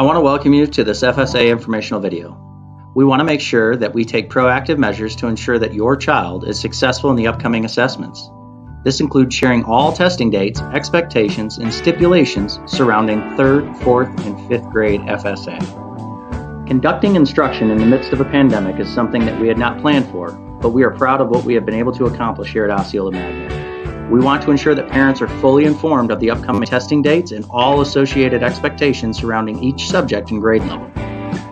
I want to welcome you to this FSA informational video. We want to make sure that we take proactive measures to ensure that your child is successful in the upcoming assessments. This includes sharing all testing dates, expectations, and stipulations surrounding 3rd, 4th, and 5th grade FSA. Conducting instruction in the midst of a pandemic is something that we had not planned for, but we are proud of what we have been able to accomplish here at Osceola Magnet. We want to ensure that parents are fully informed of the upcoming testing dates and all associated expectations surrounding each subject and grade level.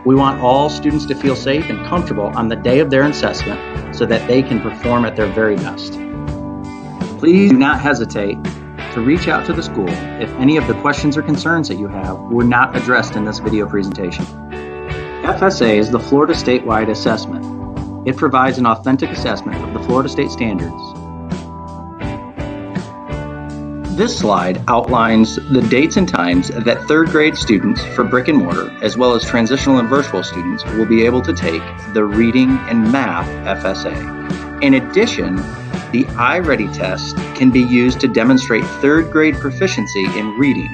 We want all students to feel safe and comfortable on the day of their assessment so that they can perform at their very best. Please do not hesitate to reach out to the school if any of the questions or concerns that you have were not addressed in this video presentation. FSA is the Florida statewide assessment. It provides an authentic assessment of the Florida state standards. This slide outlines the dates and times that 3rd grade students for brick and mortar, as well as transitional and virtual students, will be able to take the reading and math FSA. In addition, the iReady test can be used to demonstrate 3rd grade proficiency in reading.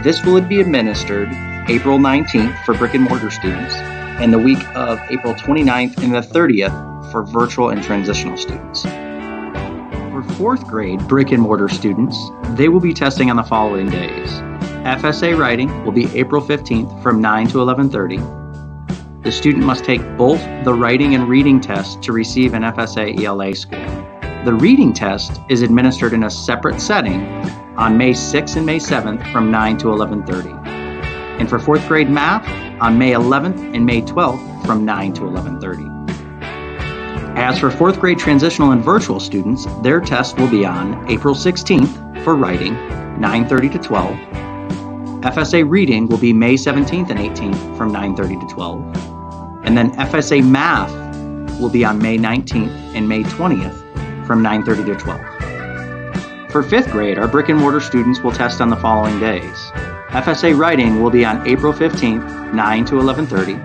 This will be administered April 19th for brick and mortar students and the week of April 29th and the 30th for virtual and transitional students. For 4th grade brick and mortar students, they will be testing on the following days. FSA writing will be April 15th from 9 to 11:30. The student must take both the writing and reading tests to receive an FSA ELA score. The reading test is administered in a separate setting on May 6th and May 7th from 9 to 11:30. And for 4th grade math on May 11th and May 12th from 9 to 11:30. As for 4th grade transitional and virtual students, their test will be on April 16th for writing, 9:30 to 12. FSA reading will be May 17th and 18th from 9:30 to 12. And then FSA math will be on May 19th and May 20th from 9:30 to 12. For 5th grade, our brick and mortar students will test on the following days. FSA writing will be on April 15th, 9 to 11:30.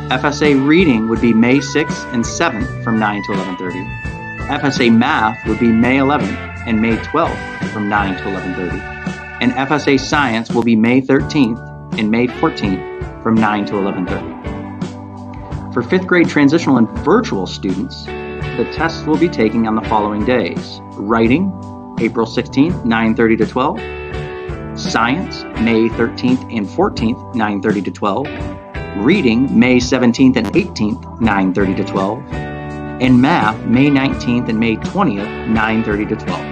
FSA reading would be May 6th and 7th from 9 to 11:30. FSA math would be May 11th and May 12th from 9 to 11:30. And FSA science will be May 13th and May 14th from 9 to 11:30. For 5th grade transitional and virtual students, the tests will be taking on the following days. Writing, April 16th, 9:30 to 12. Science, May 13th and 14th, 9:30 to 12. Reading, May 17th and 18th, 9:30 to 12. And math, May 19th and May 20th, 9:30 to 12.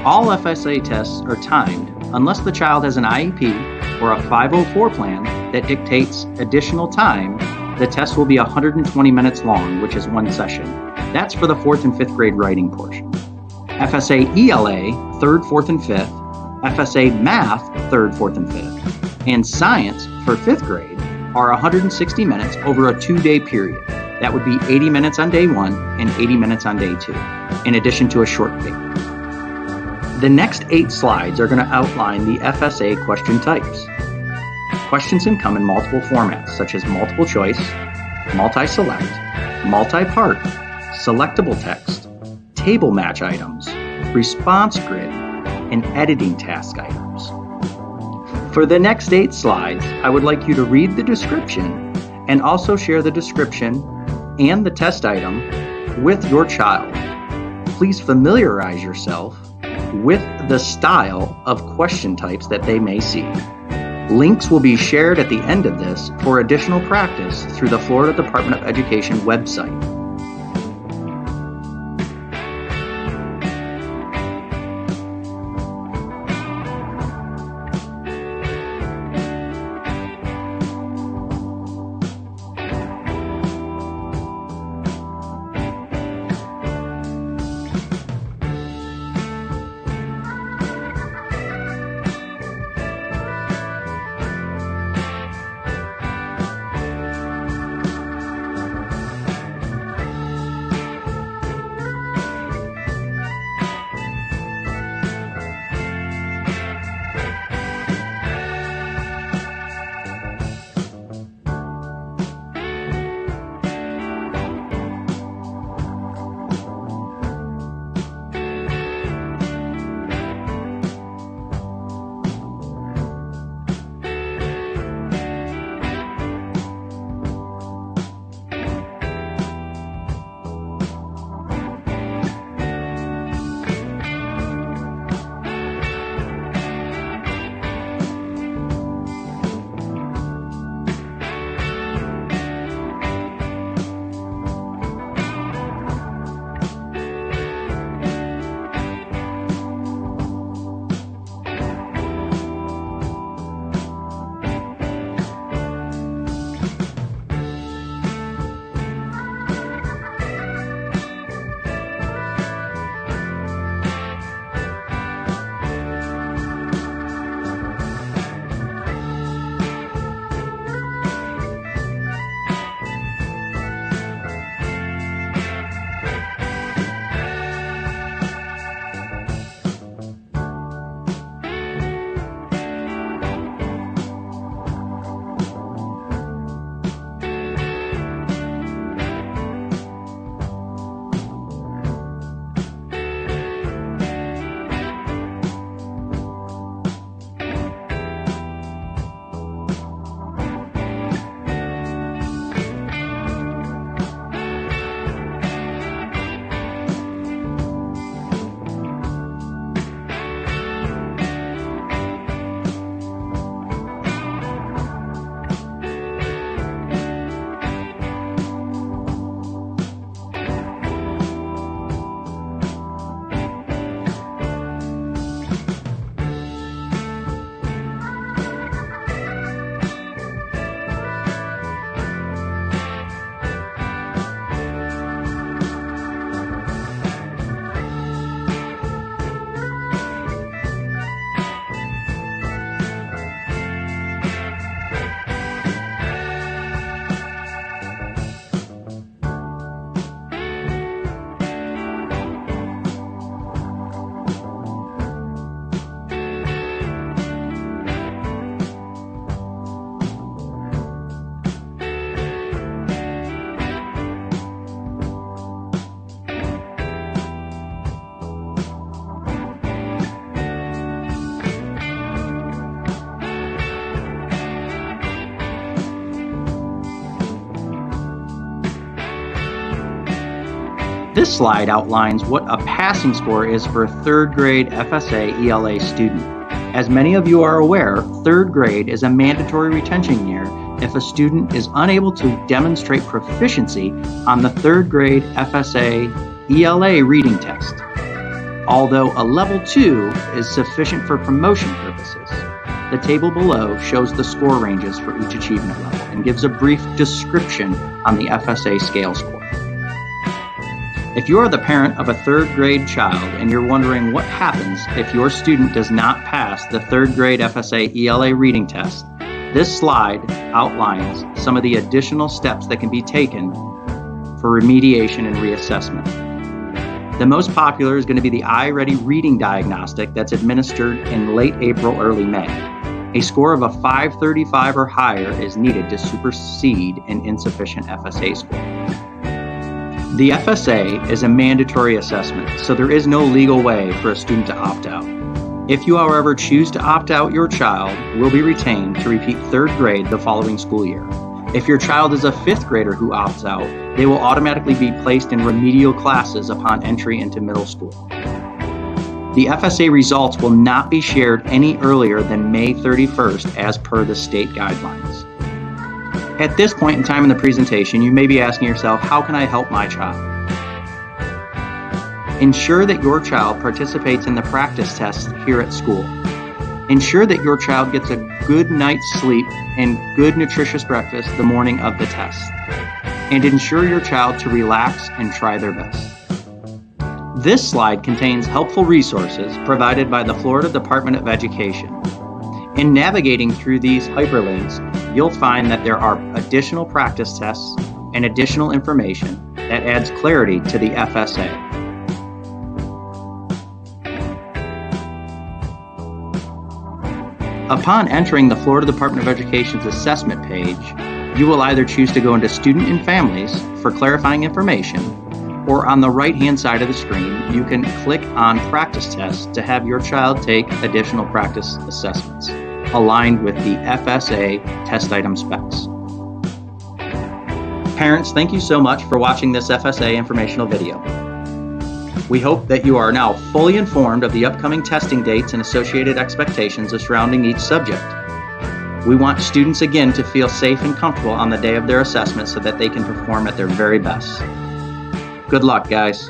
All FSA tests are timed unless the child has an IEP or a 504 plan that dictates additional time. The test will be 120 minutes long, which is one session. That's for the 4th and 5th grade writing portion. FSA ELA, 3rd, 4th, and 5th. FSA math, 3rd, 4th, and 5th. And science for 5th grade are 160 minutes over a 2-day period. That would be 80 minutes on day 1 and 80 minutes on day 2, in addition to a short break. The next 8 slides are going to outline the FSA question types. Questions can come in multiple formats, such as multiple choice, multi-select, multi-part, selectable text, table match items, response grid, and editing task items. For the next 8 slides, I would like you to read the description and also share the description and the test item with your child. Please familiarize yourself with the style of question types that they may see. Links will be shared at the end of this for additional practice through the Florida Department of Education website. This slide outlines what a passing score is for a third grade FSA ELA student. As many of you are aware, third grade is a mandatory retention year if a student is unable to demonstrate proficiency on the third grade FSA ELA reading test. Although a level 2 is sufficient for promotion purposes, the table below shows the score ranges for each achievement level and gives a brief description on the FSA scale score. If you are the parent of a third grade child and you're wondering what happens if your student does not pass the third grade FSA ELA reading test, this slide outlines some of the additional steps that can be taken for remediation and reassessment. The most popular is going to be the iReady reading diagnostic that's administered in late April, early May. A score of a 535 or higher is needed to supersede an insufficient FSA score. The FSA is a mandatory assessment, so there is no legal way for a student to opt out. If you, however, choose to opt out, your child will be retained to repeat third grade the following school year. If your child is a fifth grader who opts out, they will automatically be placed in remedial classes upon entry into middle school. The FSA results will not be shared any earlier than May 31st as per the state guidelines. At this point in time in the presentation, you may be asking yourself, how can I help my child? Ensure that your child participates in the practice tests here at school. Ensure that your child gets a good night's sleep and good nutritious breakfast the morning of the test. And ensure your child to relax and try their best. This slide contains helpful resources provided by the Florida Department of Education. In navigating through these hyperlinks, you'll find that there are additional practice tests and additional information that adds clarity to the FSA. Upon entering the Florida Department of Education's assessment page, you will either choose to go into Student and Families for clarifying information, or on the right-hand side of the screen, you can click on Practice Tests to have your child take additional practice assessments aligned with the FSA test item specs. Parents, thank you so much for watching this FSA informational video. We hope that you are now fully informed of the upcoming testing dates and associated expectations surrounding each subject. We want students again to feel safe and comfortable on the day of their assessment so that they can perform at their very best. Good luck, guys.